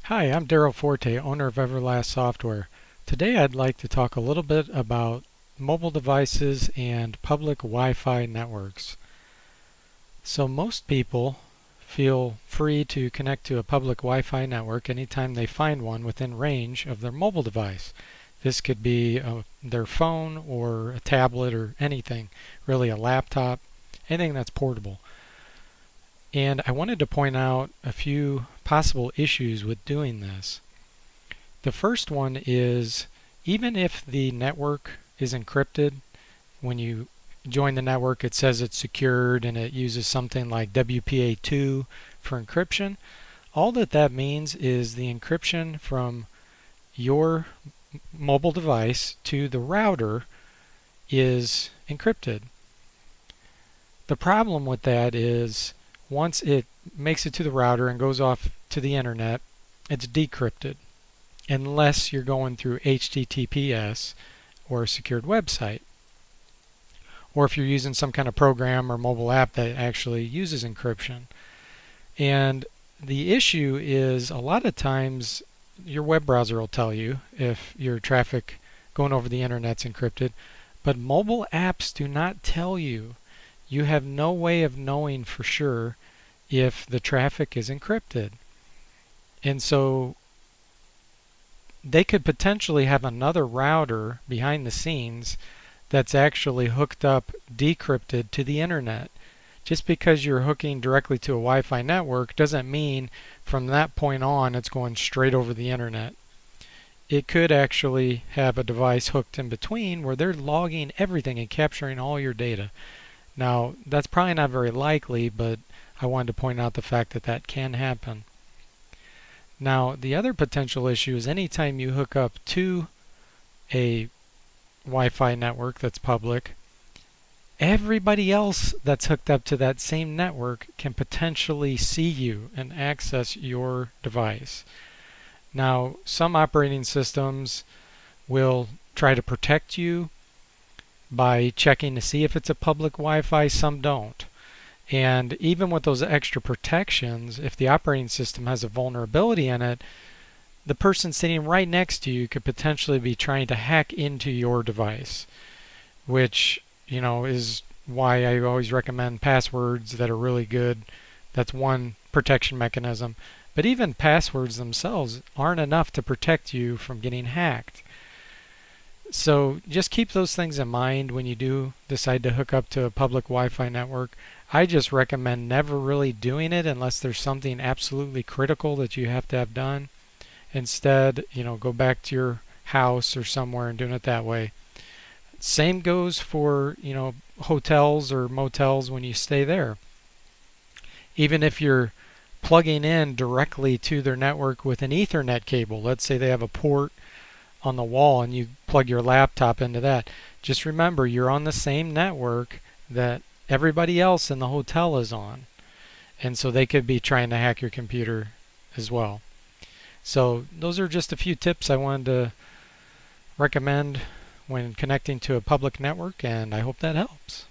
Hi, I'm Daryl Forte, owner of Everlast Software. Today I'd like to talk a little bit about mobile devices and public Wi-Fi networks. So most people feel free to connect to a public Wi-Fi network anytime they find one within range of their mobile device. This could be their phone or a tablet or anything, really a laptop, anything that's portable. And I wanted to point out a few possible issues with doing this. The first one is even if the network is encrypted, when you join the network it says it's secured and it uses something like WPA2 for encryption. All that means is the encryption from your mobile device to the router is encrypted. The problem with that is once it makes it to the router and goes off to the internet, it's decrypted unless you're going through HTTPS or a secured website, or if you're using some kind of program or mobile app that actually uses encryption. And the issue is a lot of times your web browser will tell you if your traffic going over the internet's encrypted, but mobile apps do not tell you. You have no way of knowing for sure if the traffic is encrypted. And so they could potentially have another router behind the scenes that's actually hooked up decrypted to the internet. Just because you're hooking directly to a Wi-Fi network doesn't mean from that point on it's going straight over the internet. It could actually have a device hooked in between where they're logging everything and capturing all your data. Now, that's probably not very likely, but I wanted to point out the fact that that can happen. Now, the other potential issue is anytime you hook up to a Wi-Fi network that's public, everybody else that's hooked up to that same network can potentially see you and access your device. Now, some operating systems will try to protect you by checking to see if it's a public Wi-Fi, some don't. And even with those extra protections, if the operating system has a vulnerability in it, the person sitting right next to you could potentially be trying to hack into your device, which, is why I always recommend passwords that are really good. That's one protection mechanism. But even passwords themselves aren't enough to protect you from getting hacked. So just keep those things in mind when you do decide to hook up to a public Wi-Fi network. I just recommend never really doing it unless there's something absolutely critical that you have to have done. Instead, go back to your house or somewhere and doing it that way. Same goes for, hotels or motels when you stay there. Even if you're plugging in directly to their network with an Ethernet cable, let's say they have a port on the wall and you plug your laptop into that, just remember you're on the same network that everybody else in the hotel is on, and so they could be trying to hack your computer as well. So those are just a few tips I wanted to recommend when connecting to a public network, and I hope that helps.